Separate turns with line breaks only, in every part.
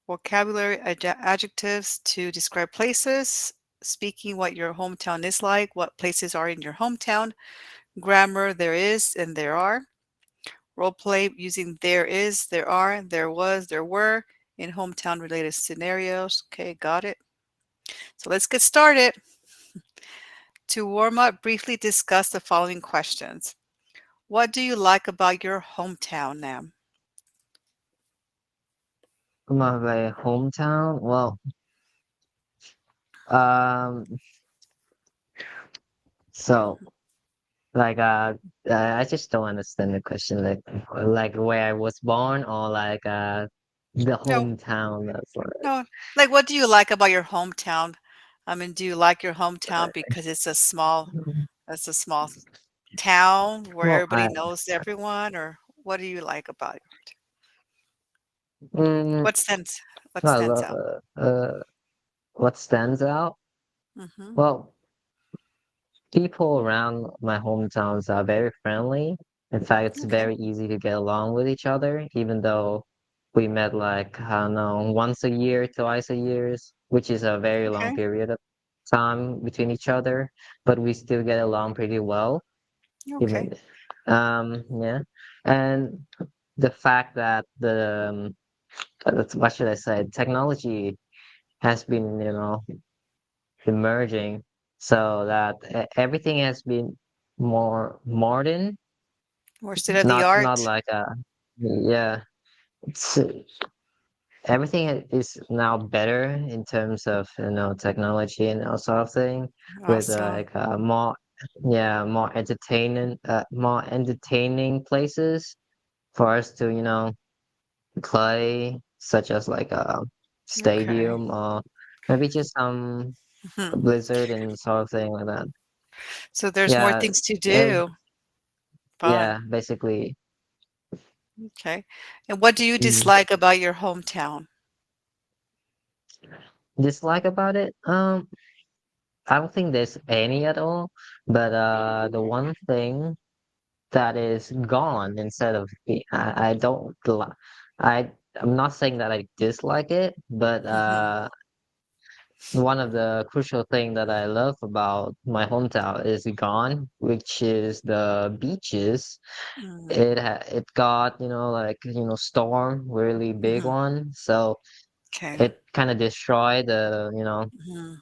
Vocabulary adjectives to describe places. Speaking what your hometown is like, what places are in your hometown. Grammar, there is and there are. Role play using there is, there are, there was, there were in hometown related scenarios. Okay, got it. So let's get started. To warm up, briefly discuss the following questions. What do you like about your hometown, Nam?
My hometown? Well, um, so like I just don't understand the question. Like where I was born or the
No,
hometown. That's
no. Like, what do you like about your hometown? I mean, do you like your hometown because it's a small town where
well,
everybody knows everyone, or what do you like about it?
mm,
What stands what
I
stands
love
out?
what stands out.
Mhm.
Well, people around my hometowns are very friendly. In fact, it's
Okay.
very easy to get along with each other, even though we met like, I don't know, once a year, twice a year, which is a very long
Okay.
period of time between each other, but we still get along pretty well,
Okay.
even, yeah. And the fact that what should I say, technology has been, emerging so that everything has been more modern,
More state of the
not
art.
like yeah, it's everything is now better in terms of technology and all sort of thing with
Awesome.
more, yeah, more entertaining places for us to play, such as like a
Okay.
stadium or maybe just some
Mhm.
blizzard and sort of thing like that.
So there's more
Yeah,
things to
yeah,
do. Fun.
yeah, basically.
Okay. And what do you
Mm.
dislike about your hometown?
Dislike about it? I don't think there's any at all. But the one thing that is gone instead of I don't I I'm not saying that I dislike it, but
Mhm.
one of the crucial thing that I love about my hometown is gone, which is the beaches.
Mm.
It got like storm, really big
Mhm.
one, so
Okay.
it kind of destroyed
Mhm.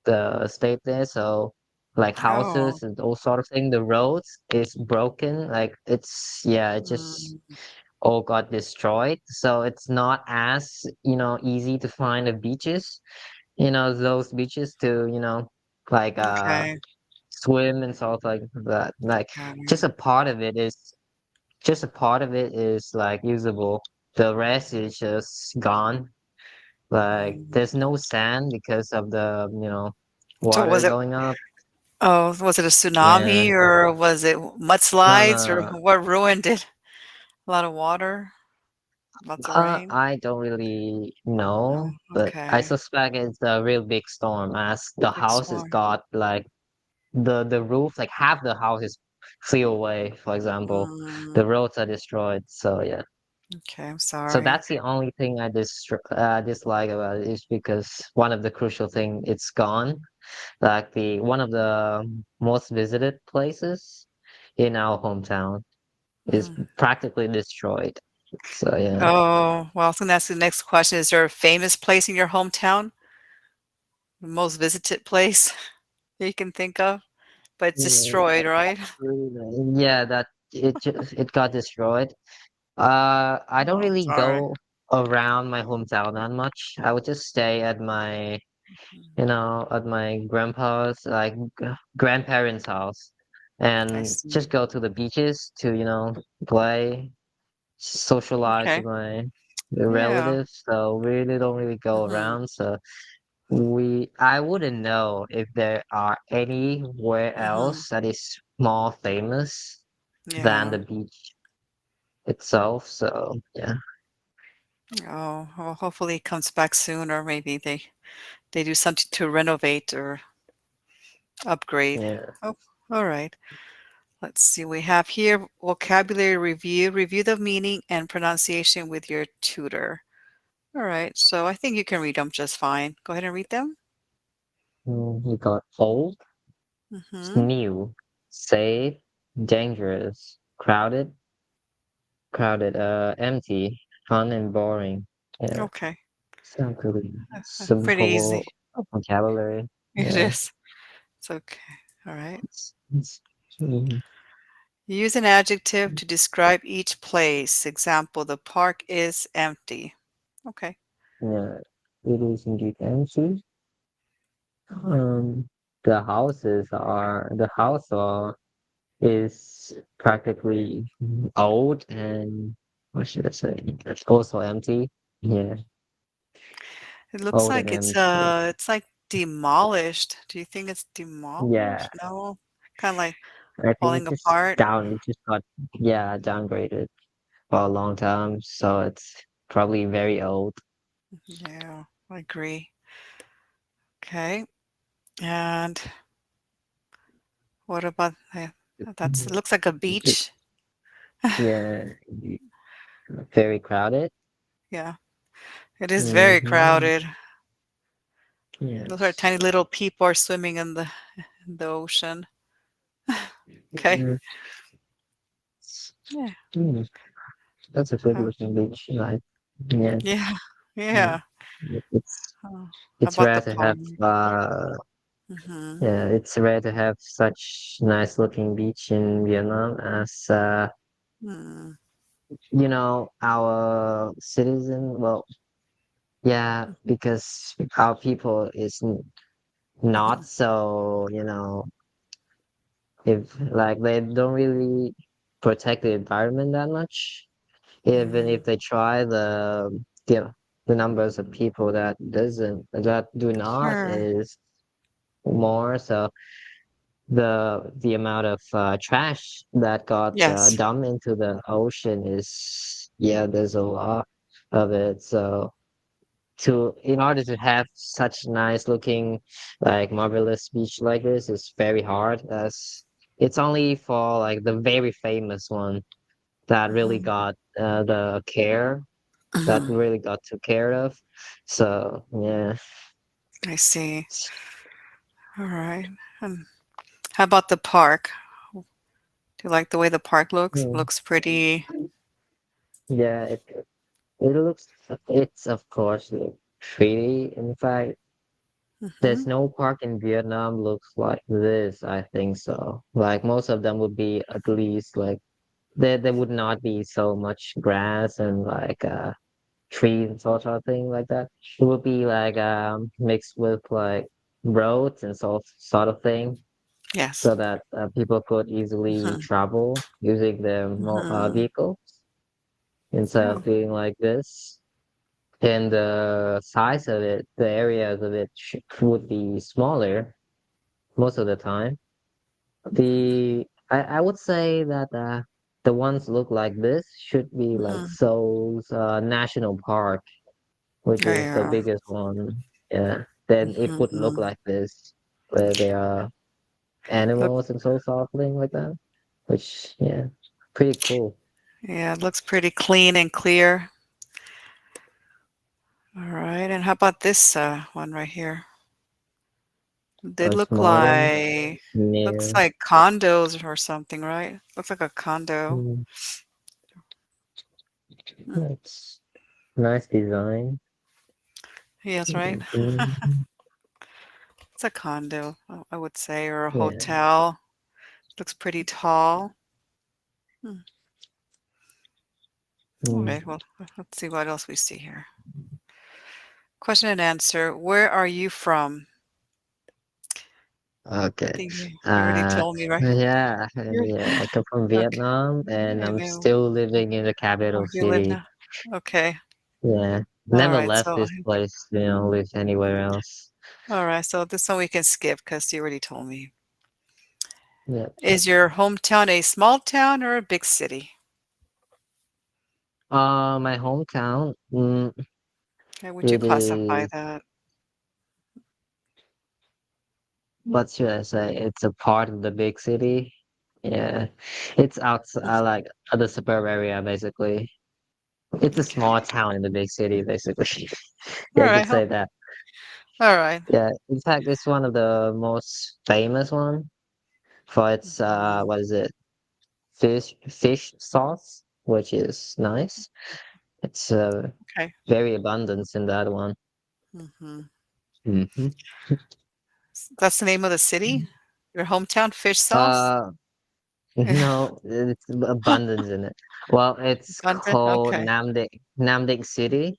the state there. So like
Oh.
houses and all sort of thing, the roads is broken. Like it just
Mm.
all got destroyed. So it's not as easy to find the beaches. Those beaches to like
Okay.
swim and stuff like that. Like
Got
just
it.
a part of it is just a part of it is like usable. The rest is just gone. Like
Mm.
there's no sand because of the
So
water
was it
going up.
was it a
Yeah.
tsunami or was it
No,
mudslides or
no.
what ruined it? A lot of water? Lots of rain?
I don't really
Oh,
know, but I
okay.
suspect it's a real big storm as the
Big
house has
storm.
got like the roof, like half the house is flew away, for example. The
Mm.
roads are destroyed. So yeah.
Okay, I'm
So
sorry.
that's the only thing I dislike about it is because one of the crucial thing it's gone. Like the one of the most visited places in our hometown is
Mm.
practically destroyed. So yeah.
Oh, well, I think that's the next question. Is there a famous place in your hometown? The most visited place that you can think of? But it's destroyed, right?
Yeah, that it got destroyed. I don't
Oh, I'm
really
sorry.
go around my hometown that much. I would just stay at my, at my grandpa's, like grandparents' house,
I
and
see.
just go to the beaches to, play, socialize
Okay.
with my
Yeah.
relatives. So we really don't really go
Mhm.
around. So I wouldn't know if there are anywhere
Mhm.
else that is more famous than
Yeah.
the beach itself. So yeah,
Oh, well, hopefully it comes back soon, or maybe they do something to renovate or upgrade.
yeah.
Oh, all right. Let's see. We have here vocabulary review. Review the meaning and pronunciation with your tutor. All right. So I think you can read them just fine. Go ahead and read them.
We got old,
Mm-hmm.
new, safe, dangerous, empty, fun and boring. Yeah,
Okay.
sound pretty
Pretty easy.
simple vocabulary.
It
Yeah.
is. It's okay. All right.
It's mm,
Use an adjective to describe each place. Example, the park is empty. Okay.
yeah, it is indeed empty. Um, the house is practically old and what should I say? It's also empty. Yeah,
It looks
old and
like
empty.
it's like demolished. Do you think it's
Yeah,
demolished? No. Kind of like
I think
falling apart.
it just got yeah downgraded for a long time, so it's probably very old.
Yeah, I agree. Okay. And what about that's it
Mhm.
looks like a
It-
beach.
Yeah, very crowded.
Yeah. It is very
Hmm.
crowded. Those are
Yes.
tiny little people are swimming in the ocean. Okay.
Mm,
Yeah.
mm, that's a good
Huh.
looking beach, right? Yeah.
Yeah.
Mm.
Yeah.
It's
How
it's
about
rare
the
to have
palm? Mm-hmm.
yeah, it's rare to have such nice looking beach in Vietnam as
Mm.
our citizen, well, yeah, because our people is not so, if like they don't really protect the environment that much. Even
Mm-hmm.
if they try, the numbers of people that do not
Sure.
is more. So the amount of trash that got
Yes.
dumped into the ocean is yeah, there's a lot of it. So to in order to have such nice looking like marvelous beach like this is very hard as it's only for like the very famous one that really
Mm-hmm.
got the care that
Hmm.
really got took care of. So yeah.
I see. All right. And how about the park? Do you like the way the park looks?
Hmm.
Looks pretty.
Yeah, it looks it's of course look pretty. In fact,
Mm-hmm.
there's no park in Vietnam looks like this, I think so. Like most of them would be at least like there would not be so much grass and like trees sort of thing like that. It would be like mixed with like roads and sort of thing
Yes.
so that people could easily
Mm-hmm.
travel using their
Mm-hmm.
vehicles instead of
Oh.
being like this. And the size of it, the areas of it would be smaller most of the time. I would say that the ones look like this should be like
Mm-hmm.
Seoul's National Park, which is the
Yeah.
biggest one. Yeah, then it would look
Mm-hmm.
like this, where there are
Look.
animals and so something like that. Which yeah, pretty cool.
Yeah. It looks pretty clean and clear. All right. And how about this one right here? They
A
look
small one
looks
near.
like condos or something, right? Looks like a condo.
Mm,
Mm.
It's nice design.
Yes, right.
Mhm.
It's a condo, I would say, or a
Yeah.
hotel. Looks pretty tall. Hmm.
Mm.
Okay, well, let's see what else we see here. Question and answer. Where are you from? I
Okay.
think you already
Uh,
told me, right?
yeah,
You're,
yeah. I come from
okay.
Vietnam, and
And
I'm
then,
still living in the
oh,
capital
you live
city.
now. Okay.
Yeah,
All
never
right.
left this place. Live anywhere else.
All right. So this one we can skip because you already told me.
Yeah.
Is your hometown a small town or a big city?
My hometown.
How would you
It
classify
is.
that?
What should I say? It's a part of the big city. Yeah, it's outside, like the suburb area, basically. It's a
Okay.
small town in the big city, basically.
All
Yeah, I could
right.
say that.
All right.
Yeah, in fact, it's one of the most famous one for its
Mhm.
what is it? Fish sauce, which is nice. It's
Okay.
very abundant in that one.
Mhm.
Hmm.
That's the name of the city? Your hometown, Fish Sauce?
Uh, no, it's abundance in it. Well, it's
Abundant?
called
Okay.
Namdek City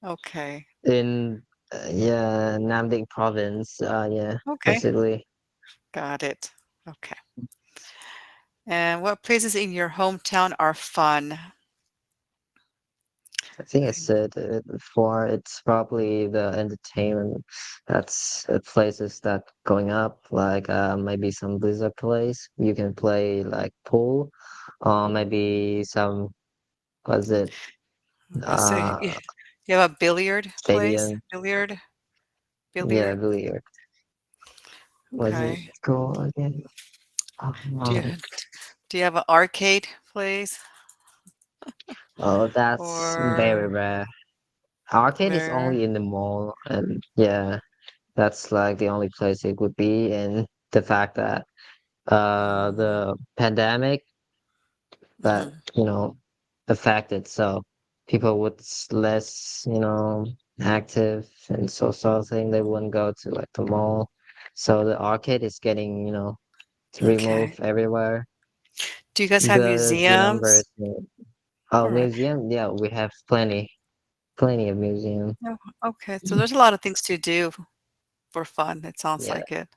Okay.
in yeah, Namdek province. Yeah,
Okay.
basically.
Got it. Okay. And what places in your hometown are fun?
I think I
I
said it before. It's probably the entertainment that's places that going up, like maybe some Blizzard place. You can play like pool, or maybe some was it
let's say
uh
you have a billiard place?
stadium?
Billiard?
Yeah,
Billiard?
billiard. Was it
Okay.
called again?
Do you
Oh,
do you have an arcade place?
oh, that's very
Or
rare. Arcade is
where?
only in the mall, and yeah, that's like the only place it would be. And the fact that
Mm,
the pandemic that
mhm.
affected, so people would less active and so sort of thing. They wouldn't go to like the mall, so the arcade is getting to
Okay.
remove everywhere.
Do you guys have
The
museums?
numbers. Oh,
All right.
museum, yeah, we have plenty of museum.
Oh, okay. So there's a lot of things to do for fun, it sounds
Yeah.
like it.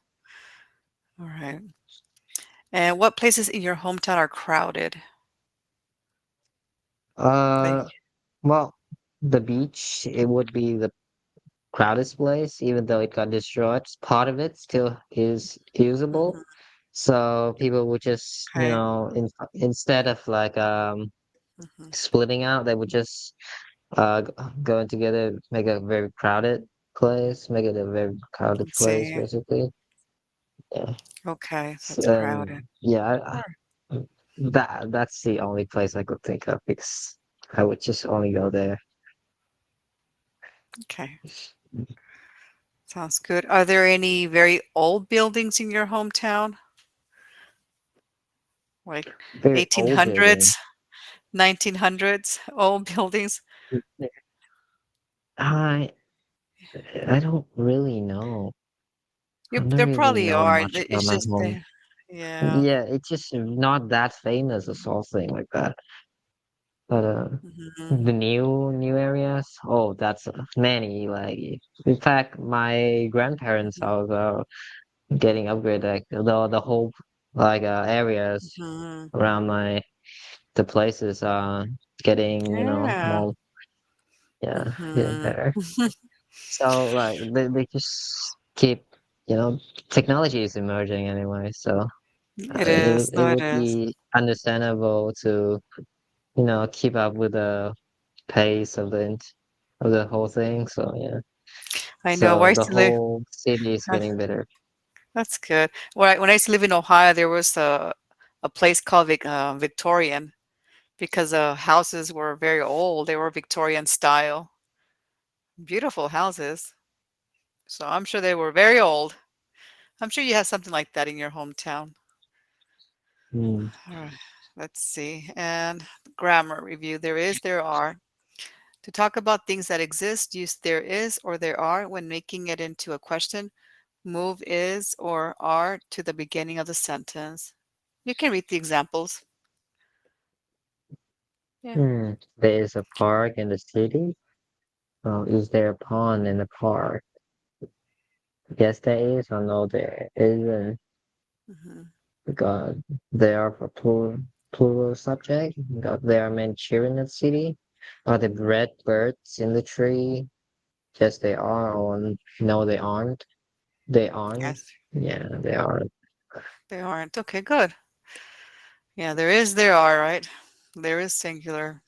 All right. And what places in your hometown are crowded? Like,
uh well, the beach, it would be the crowded place, even though it got destroyed. Part of it still is usable.
mhm,
So people would just,
okay.
instead of like
Mhm.
splitting out, they would just go together, make a very crowded place, make it a very crowded
Let's
place,
see.
basically. Yeah.
Okay, that's
And
crowded.
yeah,
All right.
that's the only place I could think of because I would just only go there.
Okay. Sounds good. Are there any very old buildings in your hometown? Like
Very old building.
1800s, 1900s old buildings?
I I don't really know. I
You
don't
there
really
probably
know
are.
much about
It's
my
just
home.
the yeah.
Yeah, it's just not that famous or something like that. But
Mhm,
the new areas, oh, that's many. Like, in fact, my grandparents'
mhm,
house are getting upgraded. Like the whole like areas
mhm.
around the places are getting
Yeah.
more, yeah, getting
Mhm.
better. So like they just keep technology is emerging anyway. So
It
it
is.
it
No, it
would
is.
be understandable to keep up with the pace of the whole thing. So yeah,
I know. Where I
so
used
the
to live,
whole city is
that's
getting better.
that's good. When I used to live in Ohio, there was a place called Victorian because the houses were very old. They were Victorian style, beautiful houses. So I'm sure they were very old. I'm sure you have something like that in your hometown.
Mm.
All right. Let's see. And grammar review. There is, there are. To talk about things that exist, use there is or there are when making it into a question. Move is or are to the beginning of the sentence. You can read the examples. Yeah.
There is a park in the city. Is there a pond in the park? Yes, there is, or no, there isn't.
Mhm.
Because they are for plural subject. Because there are many children in the city. Are the red birds in the tree? Yes, they are. Or no, they aren't. They aren't.
Yes,
Yeah, they are.
they aren't. Okay, good. Yeah, there is, there are, right? There is singular.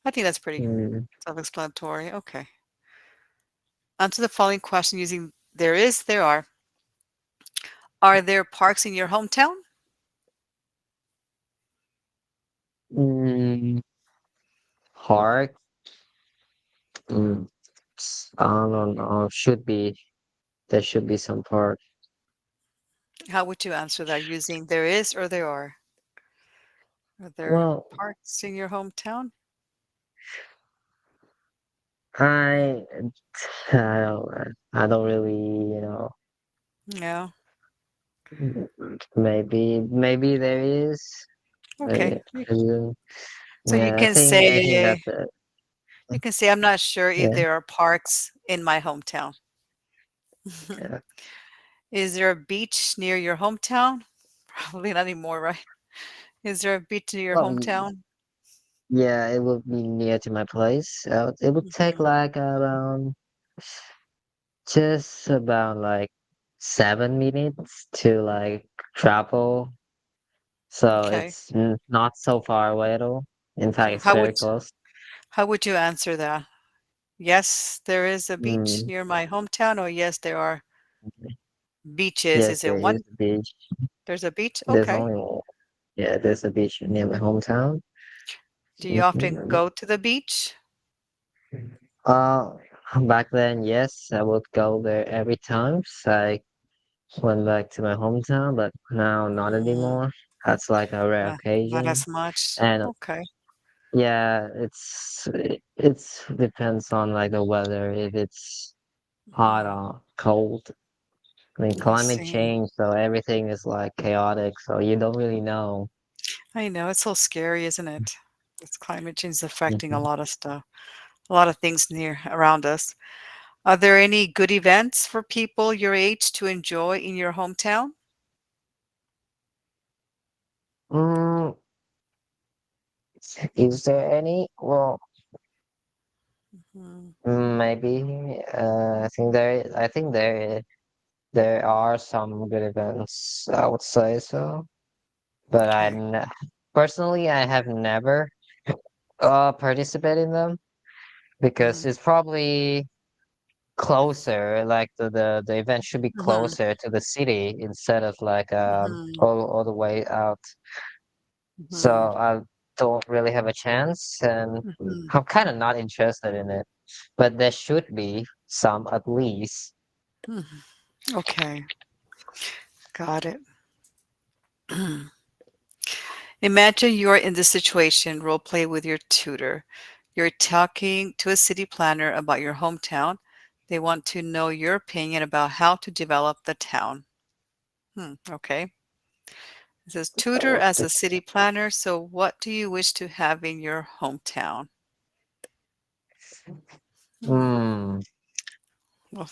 I think that's pretty
Mm,
self-explanatory. Okay. Answer the following question using there is, there are. Are there parks in your hometown?
mm, Park. Mm, I don't know. Should be there should be some park.
How would you answer that using there is or there are? Are there
Well,
parks in your hometown?
I I don't really,
Yeah.
maybe there is.
Okay.
Uh, uh,
So you
yeah,
can
I think
say
that's it.
I'm not sure if
Yeah,
there are parks in my hometown.
yeah.
Is there a beach near your hometown? Probably not anymore, right? Is there a beach near your
Well,
hometown?
yeah, it will be near to my place. It would take
Mhm.
like around just about like 7 minutes to like travel. So
Okay.
it's not so far away at all. In fact,
Okay.
it's very close.
How would you answer that? Yes, there is a beach
Mm,
near my hometown, or yes, there are beaches.
yes,
Is
there
it
is
one?
a beach.
There's a beach?
There's
Okay.
only one. Yeah, there's a beach near my hometown.
Do you often
Mhm.
go to the beach?
Uh, Back then, yes, I would go there every time. So I went back to my hometown, but now not
Mm,
anymore. That's like a rare
not
occasion.
as much.
And
Okay.
yeah, it's depends on like the weather, if it's hot
Mm,
or cold. I mean,
I
climate
see.
change, so everything is like chaotic, so you don't really know.
I know, it's so scary, isn't it? It's climate change is affecting a
Mhm.
lot of stuff, a lot of things near around us. Are there any good events for people your age to enjoy in your hometown?
Mm, is there any? Well,
Mm,
maybe. I think there are some good events. I would say so, but
okay.
personally I have never participated in them because
Mm,
it's probably closer. Like the event should be
mhm,
closer to the city instead of like
mhm,
all the way out. So
mhm,
I don't really have a chance, and
mhm.
I'm kind of not interested in it. But there should be some at least.
Mhm. Okay, got it. Imagine you're in this situation, role play with your tutor. You're talking to a city planner about your hometown. They want to know your opinion about how to develop the town. Okay. It says tutor as a city planner. So, what do you wish to have in your hometown? Hmm.
Hmm.
Well,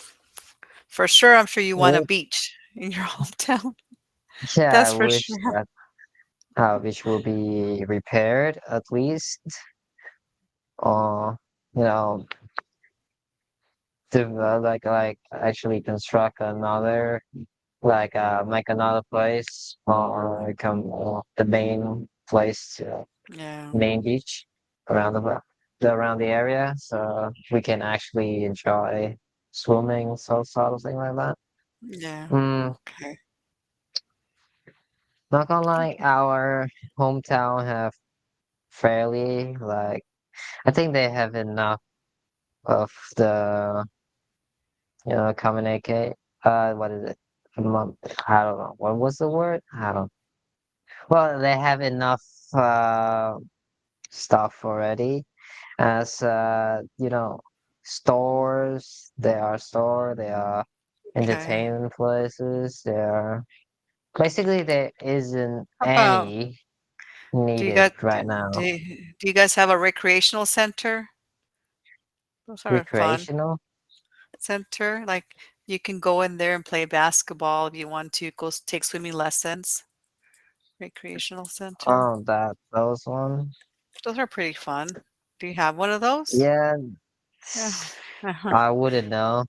for sure, I'm sure you want a
Well,
beach in your hometown.
yeah, I
That's for
wish
sure.
that which will be repaired at least, or you know, to like actually construct another make another place or become the main place,
Yeah.
main beach around around the area, so we can actually enjoy swimming, so sort of thing like that.
Yeah.
Mm,
Okay.
not gonna lie, our hometown have fairly like I think they have enough of the communicate. What is it? I don't know. What was the word? I don't. Well, they have enough stuff already. As stores. There are store. There are
Okay.
entertainment places. There are basically there isn't
How about
any
do you
needed
got
right now.
do you guys have a recreational center? Those are fun.
Recreational.
Center, like you can go in there and play basketball if you want to take swimming lessons. Recreational center.
That those one.
Those are pretty fun. Do you have one of those?
Yeah,
Yeah. Uh-huh.
I wouldn't know.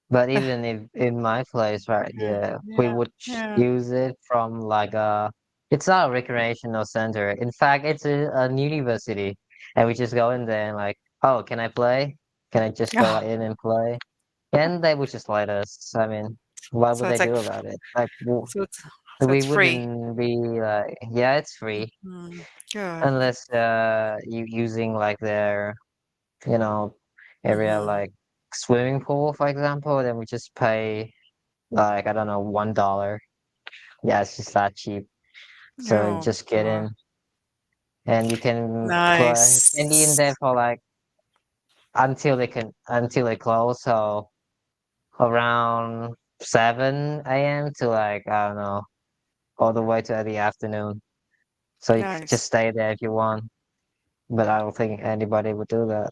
But even if in my place right
Yeah.
here, we
Yeah.
would
Yeah.
use it from like it's not a recreational center. In fact, it's an university, and we just go in there and like, oh, can I play? Can I just go
Oh,
in and play? And they would just let us. I mean, what
so
would they
it's like
do about it? Like,
so it's So
We
it's free.
wouldn't be like, yeah, it's free
Mhm. Good.
unless you using like their, you know, area
Mhm.
like swimming pool, for example, then we just pay like I don't know, $1. Yeah, it's just that cheap. So you
Oh,
just get
boy.
in and you can can be in
Nice.
there for like until they close. So around 7 a.m. to like I don't know, all the way to the afternoon. So you can just
Nice.
stay there if you want. But I don't think anybody would do that.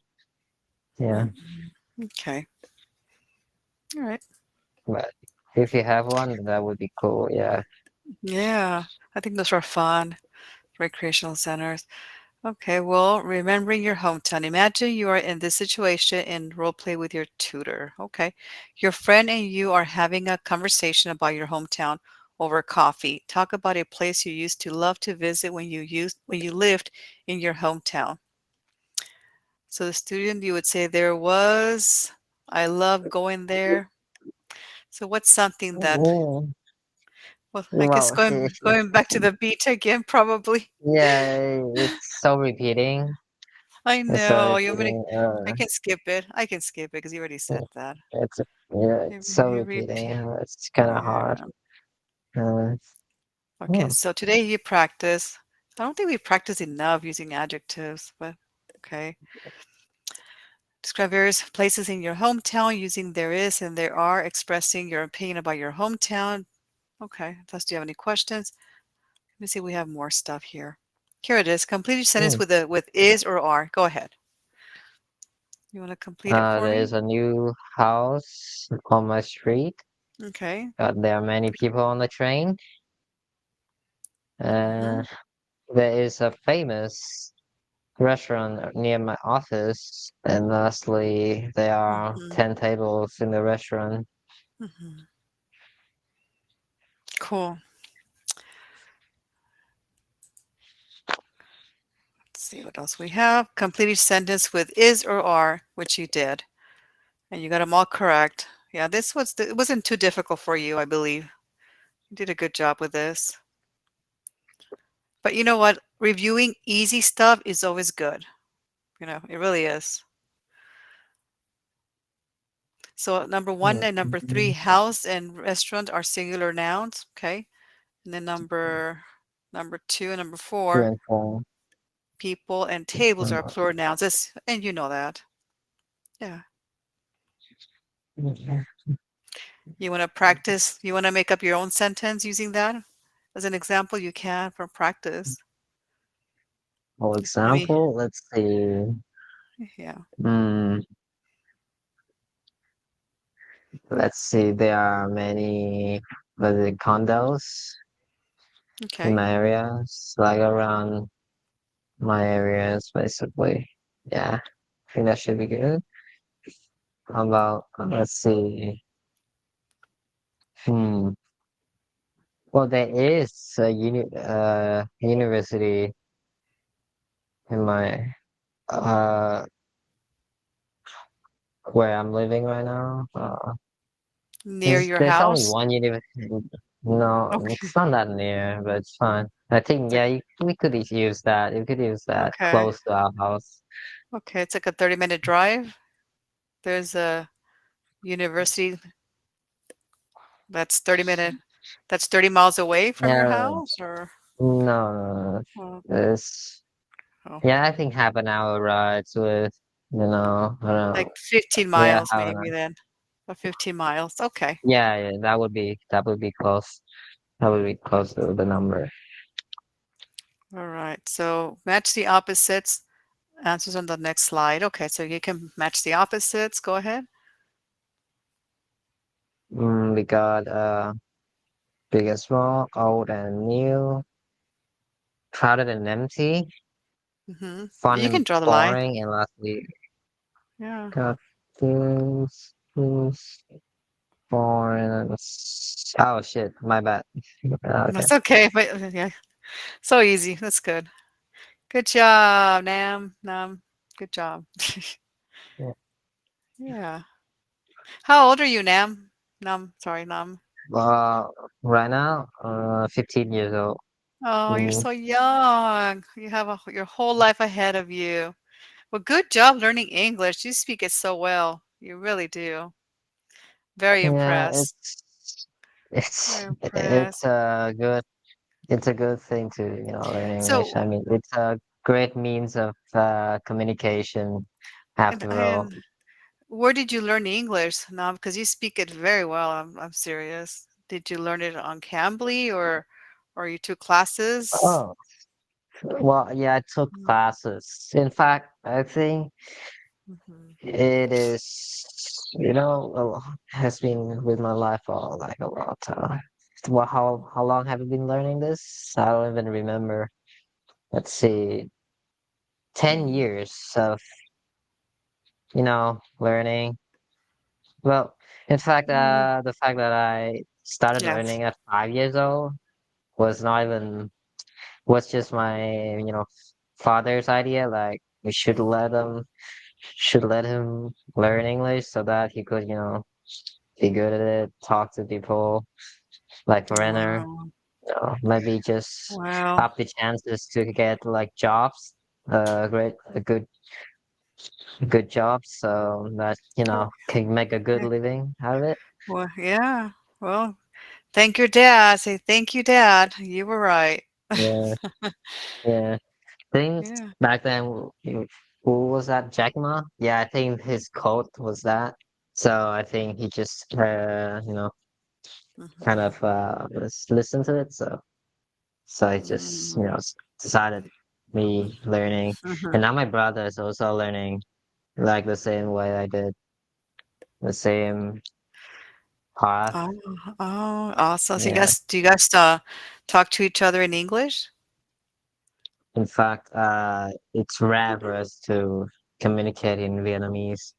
Yeah.
Mhm. Okay. All right.
But if you have one, that would be cool. Yeah.
Yeah. I think those are fun. Recreational centers. Okay, well, remembering your hometown. Imagine you are in this situation in role play with your tutor. Okay. Your friend and you are having a conversation about your hometown over coffee. Talk about a place you used to love to visit when you lived in your hometown. So the student, you would say there was, I love going there. So what's something that,
Mm.
well, I guess
Well,
going back to the beach again, probably.
yeah, it's so repeating.
I
It's so
know. You want me to,
repeating.
I can skip it. I can skip it because you already said that.
It's yeah,
You,
it's so
you
repeating.
repeat.
It's kind of hard.
Yeah.
Uh,
Okay,
yeah.
so today you practice. I don't think we practice enough using adjectives, but okay. Describe various places in your hometown using there is and there are, expressing your opinion about your hometown. Okay, plus do you have any questions? Let me see, we have more stuff here. Here it is. Complete your sentence
Mm.
with a with is or are. Go ahead. You want to complete it for
There's
me?
a new house on my street.
Okay.
There are many people on the train.
Mm-hmm.
Uh, there is a famous restaurant near my office. And lastly, there are
Mm-hmm.
10 tables in the restaurant.
Mm-hmm. Cool. Let's see what else we have. Complete each sentence with is or are, which you did. And you got them all correct. Yeah, it wasn't too difficult for you, I believe. You did a good job with this. But you know what? Reviewing easy stuff is always good. It really is. So number one and number three,
Mhm.
house and restaurant are singular nouns. Okay. And then number two and number
Two
four,
and four.
people and tables are
Uh,
plural nouns. And you know that. Yeah. You want to practice? You want to make up your own sentence using that as an example? You can for practice.
For
Maybe,
example, let's see.
yeah.
Hmm. Let's see. There are many condos in
Okay.
my areas, like around my areas, basically. Yeah, I think that should be good. How about, let's see. Hmm. Well, there is a university in my uh where I'm living right now.
Near your
There's only
house?
one university. No,
Okay.
it's not that near, but it's fine. I think
It's like,
yeah, we could use that. We could use that
okay.
close to our house.
Okay. It's like a 30-minute drive. There's a university that's 30 miles away from your
Yeah,
house or
no,
well,
it's
oh,
yeah. I think half an hour rides with I don't
like
know.
15
Yeah,
miles
half an
maybe
hour.
then. Or 15 miles. Okay.
Yeah, yeah, that would be close. That would be close to the number.
All right. So match the opposites. Answers on the next slide. Okay. So you can match the opposites. Go ahead.
We got big and small, old and new, crowded and empty, fun
You can
and
draw the line.
boring, and lastly,
Yeah.
got things boring. Oh shit, my bad. Okay.
That's okay. But yeah. So easy. That's good. Good job, Nam. Nam. Good job.
Yeah.
Yeah. How old are you, Nam? Nam. Sorry, Nam.
Uh, right now, 15 years old.
Oh, you're
Mm,
so young. You have your whole life ahead of you. Well, good job learning English. You speak it so well. You really do. Very
yeah,
impressed.
it's
Very
it's
impressed.
a good it's a good thing to learn English. I
So,
mean, it's a great means of communication. After all,
and where did you learn English? Now, because you speak it very well. I'm serious. Did you learn it on Cambly or you took classes?
oh well, yeah, I took
Mm,
classes. In fact, I think
mhm.
it is has been with my life for like a long time. Well, how long have you been learning this? I don't even remember. Let's see, 10
Mm,
years of learning. Well, in fact,
mm,
the fact that I started
yes.
learning at 5 years old was not even was just my father's idea. Like we should let him learn English so that he could be good at it, talk to people like foreigner.
Wow.
Maybe just
Wow.
up the chances to get like jobs, a good job, so that
Oh,
can make a good
yeah.
living out of it.
Well, yeah. Well, thank your dad. Say thank you, Dad. You were right.
Yeah, yeah. Think
Yeah.
back then, who was that? Jack Ma? Yeah, I think his quote was that. So I think he just, kind
Mhm.
of listened to it. So I just,
Mm.
decided me learning, and
Mhm.
now my brother is also learning like the same way I did, the same path.
Oh, oh, awesome. So
Yeah.
do you guys talk to each other in English?
In fact, it's rare for us to communicate in Vietnamese.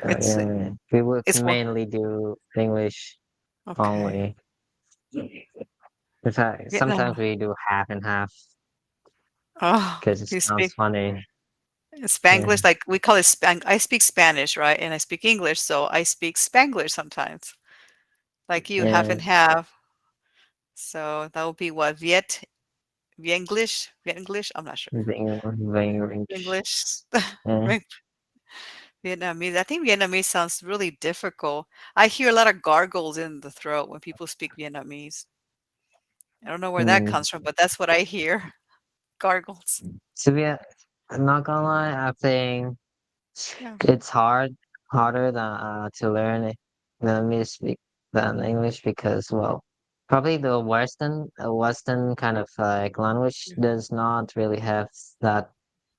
It's
Yeah, we would
it's more
mainly do English
okay.
only. In fact,
Vietnam.
sometimes we do half and half
Oh,
because it
you
sounds
speak
funny. Yeah,
Spanglish, like we call it I speak Spanish, right? And I speak English, so I speak Spanglish sometimes. Like you, half
yeah,
and half. So that would be what? Viet English? I'm not sure.
the English.
English.
Yeah.
Right. Vietnamese. I think Vietnamese sounds really difficult. I hear a lot of gargles in the throat when people speak Vietnamese. I don't know where that
Mm.
comes from, but that's what I hear. Gargles.
To be, I'm not gonna lie, I think
Yeah.
it's harder than to learn it Vietnamese than English because, well, probably the Western kind of like language does not really have that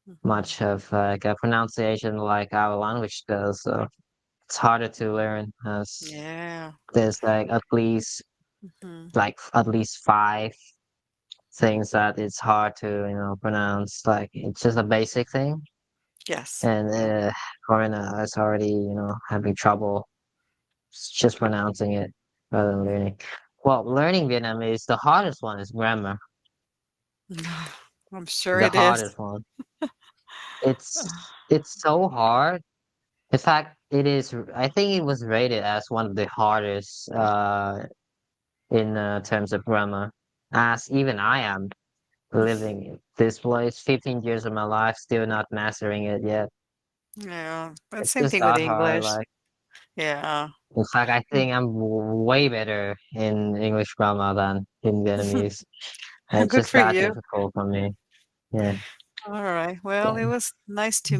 Mhm.
much of like a pronunciation like our language does. So it's harder to learn as
Yeah.
there's
Mhm.
like at least five things that it's hard to pronounce. Like it's just a basic thing,
Yes.
and
Yeah.
foreigner is already having trouble just pronouncing it rather than learning. Well, learning Vietnamese, the hardest one is grammar.
I'm sure
The
it is.
hardest one. It's so hard. In fact, it is. I think it was rated as one of the hardest in terms of grammar. As even I am living in this place, 15 years of my life, still not mastering it yet.
Yeah. And
It's
same
just
thing with
that hard.
English.
Like,
Yeah.
in fact, I
Mm.
think I'm way better in English grammar than in Vietnamese. It's
Good
just
for
that
you.
difficult for me. Yeah.
All right. Well, it was nice to